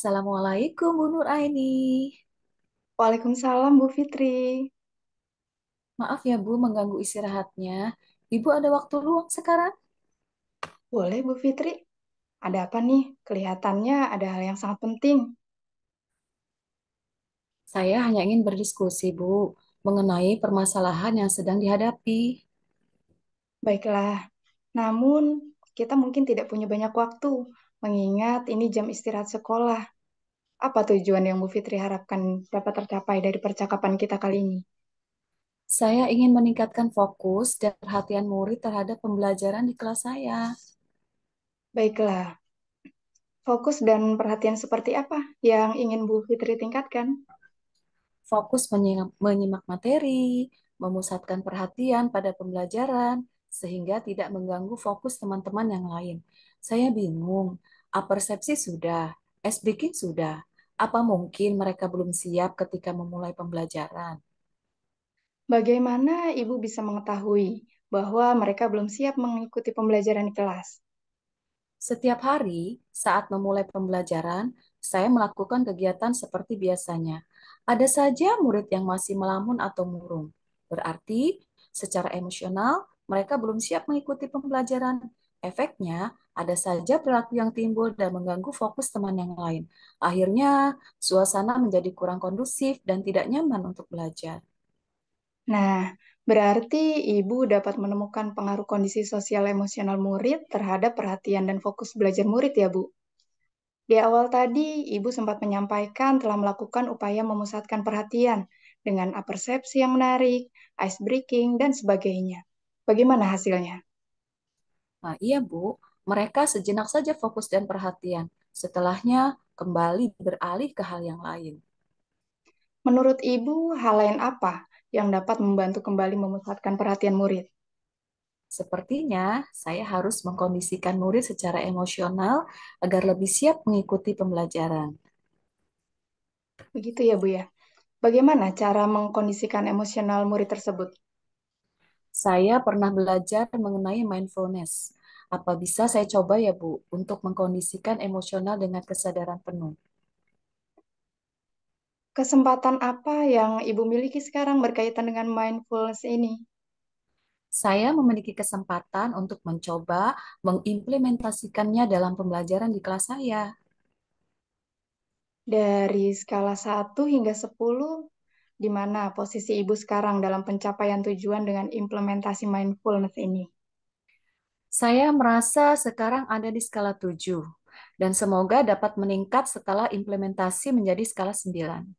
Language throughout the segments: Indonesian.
Assalamualaikum Bu Nur Aini. Waalaikumsalam Bu Fitri. Maaf ya Bu mengganggu istirahatnya. Ibu ada waktu luang sekarang? Boleh Bu Fitri? Ada apa nih? Kelihatannya ada hal yang sangat penting. Saya hanya ingin berdiskusi Bu mengenai permasalahan yang sedang dihadapi. Baiklah. Namun, kita mungkin tidak punya banyak waktu, mengingat ini jam istirahat sekolah. Apa tujuan yang Bu Fitri harapkan dapat tercapai dari percakapan kita kali ini? Saya ingin meningkatkan fokus dan perhatian murid terhadap pembelajaran di kelas saya. Baiklah, fokus dan perhatian seperti apa yang ingin Bu Fitri tingkatkan? Fokus menyimak materi, memusatkan perhatian pada pembelajaran, sehingga tidak mengganggu fokus teman-teman yang lain. Saya bingung, apersepsi sudah, speaking sudah. Apa mungkin mereka belum siap ketika memulai pembelajaran? Bagaimana Ibu bisa mengetahui bahwa mereka belum siap mengikuti pembelajaran di kelas? Setiap hari saat memulai pembelajaran, saya melakukan kegiatan seperti biasanya. Ada saja murid yang masih melamun atau murung. Berarti, secara emosional, mereka belum siap mengikuti pembelajaran. Efeknya, ada saja perilaku yang timbul dan mengganggu fokus teman yang lain. Akhirnya, suasana menjadi kurang kondusif dan tidak nyaman untuk belajar. Nah, berarti Ibu dapat menemukan pengaruh kondisi sosial emosional murid terhadap perhatian dan fokus belajar murid ya, Bu. Di awal tadi, Ibu sempat menyampaikan telah melakukan upaya memusatkan perhatian dengan apersepsi yang menarik, ice breaking, dan sebagainya. Bagaimana hasilnya? Nah, iya, Bu, mereka sejenak saja fokus dan perhatian. Setelahnya, kembali beralih ke hal yang lain. Menurut Ibu, hal lain apa yang dapat membantu kembali memusatkan perhatian murid? Sepertinya saya harus mengkondisikan murid secara emosional agar lebih siap mengikuti pembelajaran. Begitu ya, Bu ya. Bagaimana cara mengkondisikan emosional murid tersebut? Saya pernah belajar mengenai mindfulness. Apa bisa saya coba ya, Bu, untuk mengkondisikan emosional dengan kesadaran penuh? Kesempatan apa yang Ibu miliki sekarang berkaitan dengan mindfulness ini? Saya memiliki kesempatan untuk mencoba mengimplementasikannya dalam pembelajaran di kelas saya. Dari skala 1 hingga 10, di mana posisi Ibu sekarang dalam pencapaian tujuan dengan implementasi mindfulness ini? Saya merasa sekarang ada di skala 7 dan semoga dapat meningkat setelah implementasi menjadi skala 9.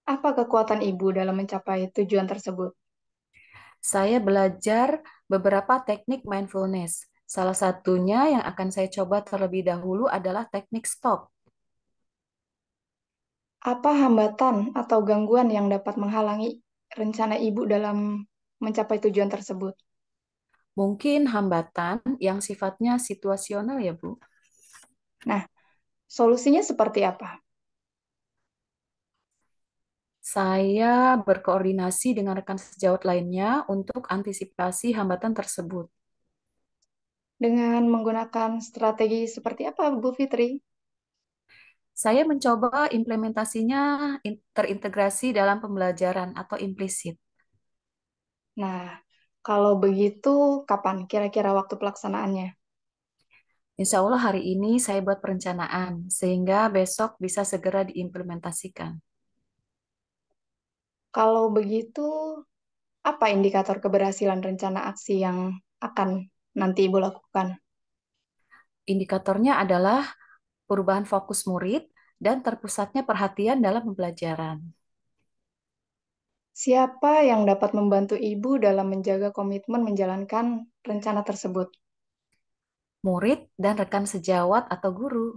Apa kekuatan Ibu dalam mencapai tujuan tersebut? Saya belajar beberapa teknik mindfulness. Salah satunya yang akan saya coba terlebih dahulu adalah teknik stop. Apa hambatan atau gangguan yang dapat menghalangi rencana Ibu dalam mencapai tujuan tersebut? Mungkin hambatan yang sifatnya situasional ya, Bu. Nah, solusinya seperti apa? Saya berkoordinasi dengan rekan sejawat lainnya untuk antisipasi hambatan tersebut. Dengan menggunakan strategi seperti apa, Bu Fitri? Saya mencoba implementasinya terintegrasi dalam pembelajaran atau implisit. Nah, kalau begitu, kapan kira-kira waktu pelaksanaannya? Insya Allah hari ini saya buat perencanaan, sehingga besok bisa segera diimplementasikan. Kalau begitu, apa indikator keberhasilan rencana aksi yang akan nanti Ibu lakukan? Indikatornya adalah perubahan fokus murid dan terpusatnya perhatian dalam pembelajaran. Siapa yang dapat membantu Ibu dalam menjaga komitmen menjalankan rencana tersebut? Murid dan rekan sejawat atau guru.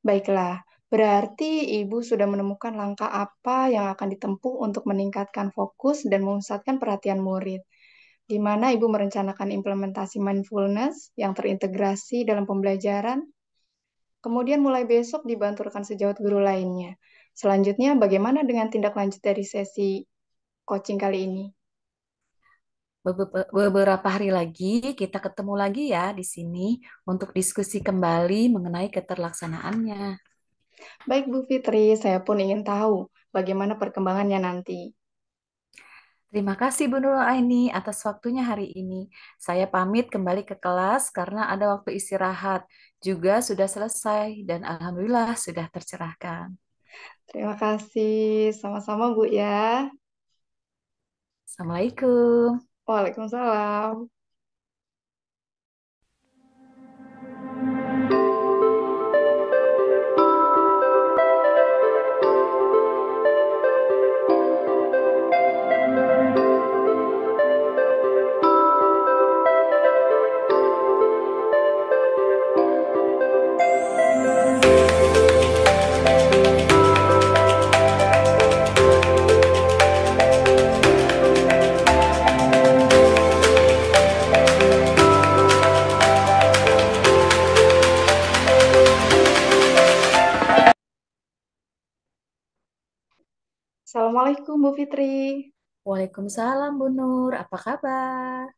Baiklah, berarti Ibu sudah menemukan langkah apa yang akan ditempuh untuk meningkatkan fokus dan memusatkan perhatian murid, di mana Ibu merencanakan implementasi mindfulness yang terintegrasi dalam pembelajaran. Kemudian mulai besok dibantu rekan sejawat guru lainnya. Selanjutnya, bagaimana dengan tindak lanjut dari sesi coaching kali ini? Beberapa hari lagi kita ketemu lagi ya di sini untuk diskusi kembali mengenai keterlaksanaannya. Baik Bu Fitri, saya pun ingin tahu bagaimana perkembangannya nanti. Terima kasih Bu Nurul Aini atas waktunya hari ini. Saya pamit kembali ke kelas karena ada waktu istirahat. Juga sudah selesai dan alhamdulillah sudah tercerahkan. Terima kasih, sama-sama Bu ya. Assalamualaikum. Waalaikumsalam. Assalamualaikum Bu Fitri. Waalaikumsalam Bu Nur, apa kabar?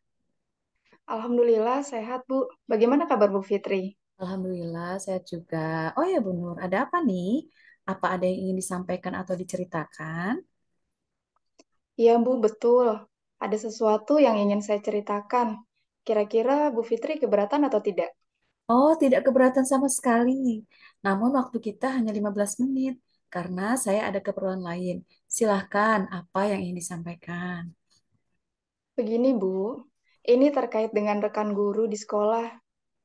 Alhamdulillah sehat Bu. Bagaimana kabar Bu Fitri? Alhamdulillah sehat juga. Oh ya Bu Nur, ada apa nih? Apa ada yang ingin disampaikan atau diceritakan? Iya Bu, betul. Ada sesuatu yang ingin saya ceritakan. Kira-kira Bu Fitri keberatan atau tidak? Oh, tidak keberatan sama sekali. Namun waktu kita hanya 15 menit karena saya ada keperluan lain. Silahkan, apa yang ingin disampaikan? Begini Bu, ini terkait dengan rekan guru di sekolah.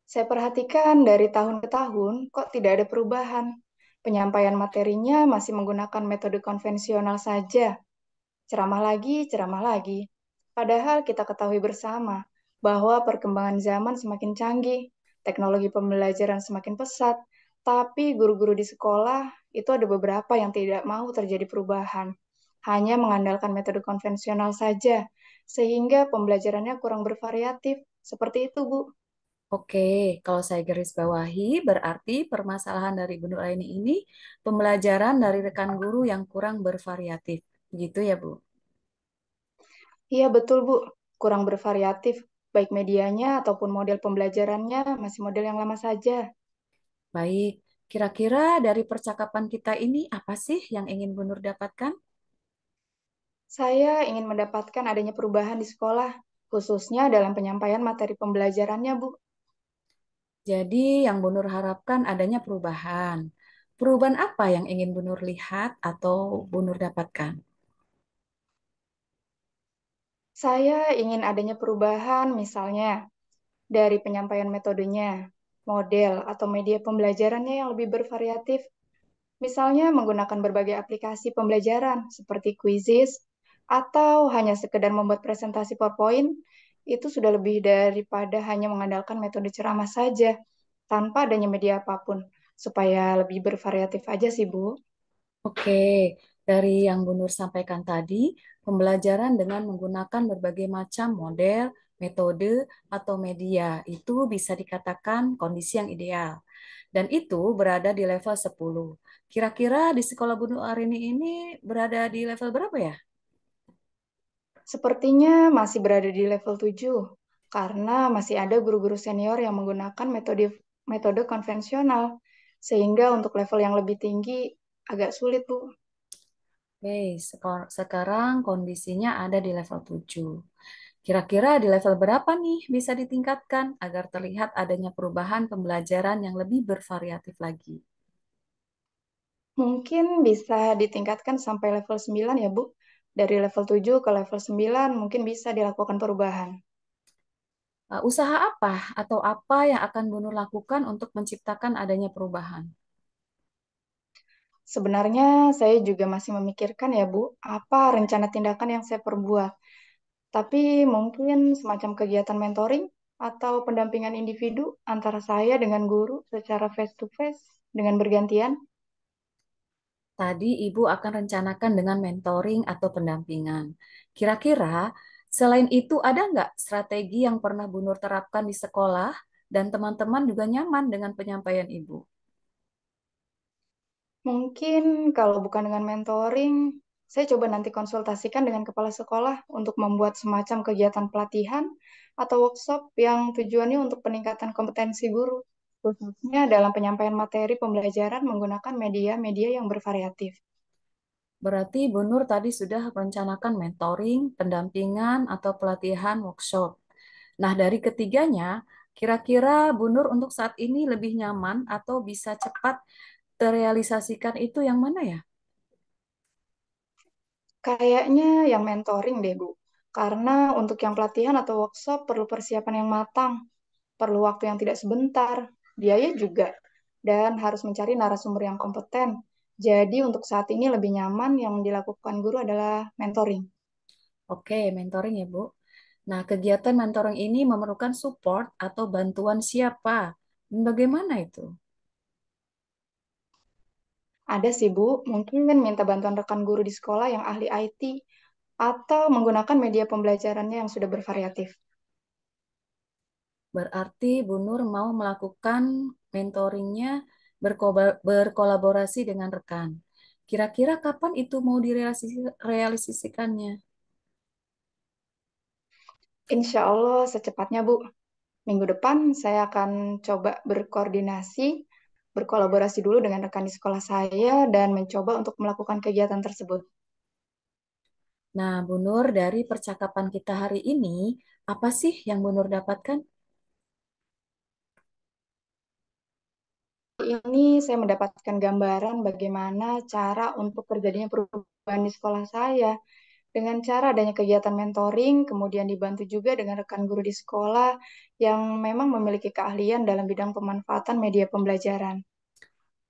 Saya perhatikan dari tahun ke tahun kok tidak ada perubahan. Penyampaian materinya masih menggunakan metode konvensional saja. Ceramah lagi, ceramah lagi. Padahal kita ketahui bersama bahwa perkembangan zaman semakin canggih, teknologi pembelajaran semakin pesat, tapi guru-guru di sekolah itu ada beberapa yang tidak mau terjadi perubahan. Hanya mengandalkan metode konvensional saja, sehingga pembelajarannya kurang bervariatif. Seperti itu, Bu. Oke, kalau saya garis bawahi, berarti permasalahan dari Bu Nuraini ini pembelajaran dari rekan guru yang kurang bervariatif. Begitu ya, Bu? Iya, betul, Bu. Kurang bervariatif, baik medianya ataupun model pembelajarannya masih model yang lama saja. Baik, kira-kira dari percakapan kita ini apa sih yang ingin Bu Nur dapatkan? Saya ingin mendapatkan adanya perubahan di sekolah, khususnya dalam penyampaian materi pembelajarannya, Bu. Jadi yang Bu Nur harapkan adanya perubahan. Perubahan apa yang ingin Bu Nur lihat atau Bu Nur dapatkan? Saya ingin adanya perubahan, misalnya dari penyampaian metodenya, model atau media pembelajarannya yang lebih bervariatif. Misalnya menggunakan berbagai aplikasi pembelajaran seperti Quizzes atau hanya sekedar membuat presentasi PowerPoint, itu sudah lebih daripada hanya mengandalkan metode ceramah saja tanpa adanya media apapun, supaya lebih bervariatif aja sih, Bu. Oke, dari yang Bu Nur sampaikan tadi, pembelajaran dengan menggunakan berbagai macam model, metode, atau media itu bisa dikatakan kondisi yang ideal. Dan itu berada di level 10. Kira-kira di sekolah Bu Nur Arini ini berada di level berapa ya? Sepertinya masih berada di level 7 karena masih ada guru-guru senior yang menggunakan metode metode konvensional, sehingga untuk level yang lebih tinggi agak sulit, Bu. Oke, sekarang kondisinya ada di level 7. Kira-kira di level berapa nih bisa ditingkatkan agar terlihat adanya perubahan pembelajaran yang lebih bervariatif lagi? Mungkin bisa ditingkatkan sampai level 9 ya, Bu. Dari level 7 ke level 9 mungkin bisa dilakukan perubahan. Usaha apa atau apa yang akan Bu Nur lakukan untuk menciptakan adanya perubahan? Sebenarnya saya juga masih memikirkan ya, Bu, apa rencana tindakan yang saya perbuat. Tapi mungkin semacam kegiatan mentoring atau pendampingan individu antara saya dengan guru secara face to face dengan bergantian. Tadi Ibu akan rencanakan dengan mentoring atau pendampingan. Kira-kira selain itu ada nggak strategi yang pernah Bu Nur terapkan di sekolah dan teman-teman juga nyaman dengan penyampaian Ibu? Mungkin kalau bukan dengan mentoring, Saya coba nanti konsultasikan dengan kepala sekolah untuk membuat semacam kegiatan pelatihan atau workshop yang tujuannya untuk peningkatan kompetensi guru, khususnya dalam penyampaian materi pembelajaran menggunakan media-media yang bervariatif. Berarti Bu Nur tadi sudah merencanakan mentoring, pendampingan, atau pelatihan workshop. Nah, dari ketiganya, kira-kira Bu Nur untuk saat ini lebih nyaman atau bisa cepat terrealisasikan itu yang mana ya? Kayaknya yang mentoring deh, Bu. Karena untuk yang pelatihan atau workshop perlu persiapan yang matang, perlu waktu yang tidak sebentar, biaya juga, dan harus mencari narasumber yang kompeten. Jadi untuk saat ini lebih nyaman yang dilakukan guru adalah mentoring. Oke, mentoring ya, Bu. Nah, kegiatan mentoring ini memerlukan support atau bantuan siapa? Bagaimana itu? Ada sih, Bu, mungkin minta bantuan rekan guru di sekolah yang ahli IT, atau menggunakan media pembelajarannya yang sudah bervariatif. Berarti Bu Nur mau melakukan mentoringnya berkolaborasi dengan rekan. Kira-kira kapan itu mau direalisasikannya? Insya Allah secepatnya, Bu. Minggu depan saya akan coba berkoordinasi, berkolaborasi dulu dengan rekan di sekolah saya dan mencoba untuk melakukan kegiatan tersebut. Nah, Bu Nur, dari percakapan kita hari ini, apa sih yang Bu Nur dapatkan? Ini saya mendapatkan gambaran bagaimana cara untuk terjadinya perubahan di sekolah saya. Dengan cara adanya kegiatan mentoring, kemudian dibantu juga dengan rekan guru di sekolah yang memang memiliki keahlian dalam bidang pemanfaatan media pembelajaran.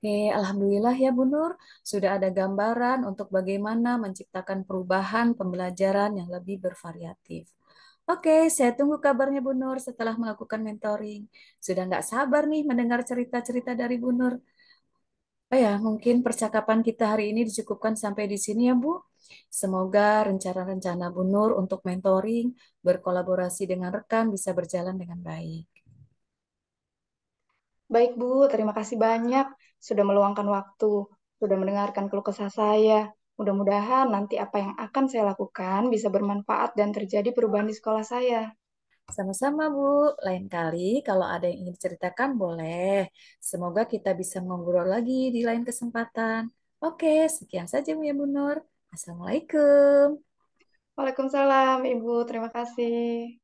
Oke, Alhamdulillah ya Bu Nur, sudah ada gambaran untuk bagaimana menciptakan perubahan pembelajaran yang lebih bervariatif. Oke, saya tunggu kabarnya Bu Nur setelah melakukan mentoring. Sudah nggak sabar nih mendengar cerita-cerita dari Bu Nur. Oh ya, mungkin percakapan kita hari ini dicukupkan sampai di sini ya Bu. Semoga rencana-rencana Bu Nur untuk mentoring, berkolaborasi dengan rekan bisa berjalan dengan baik. Baik, Bu, terima kasih banyak sudah meluangkan waktu, sudah mendengarkan keluh kesah saya. Mudah-mudahan nanti apa yang akan saya lakukan bisa bermanfaat dan terjadi perubahan di sekolah saya. Sama-sama, Bu. Lain kali kalau ada yang ingin diceritakan, boleh. Semoga kita bisa ngobrol lagi di lain kesempatan. Oke, sekian saja ya, Bu Nur. Assalamualaikum. Waalaikumsalam, Ibu. Terima kasih.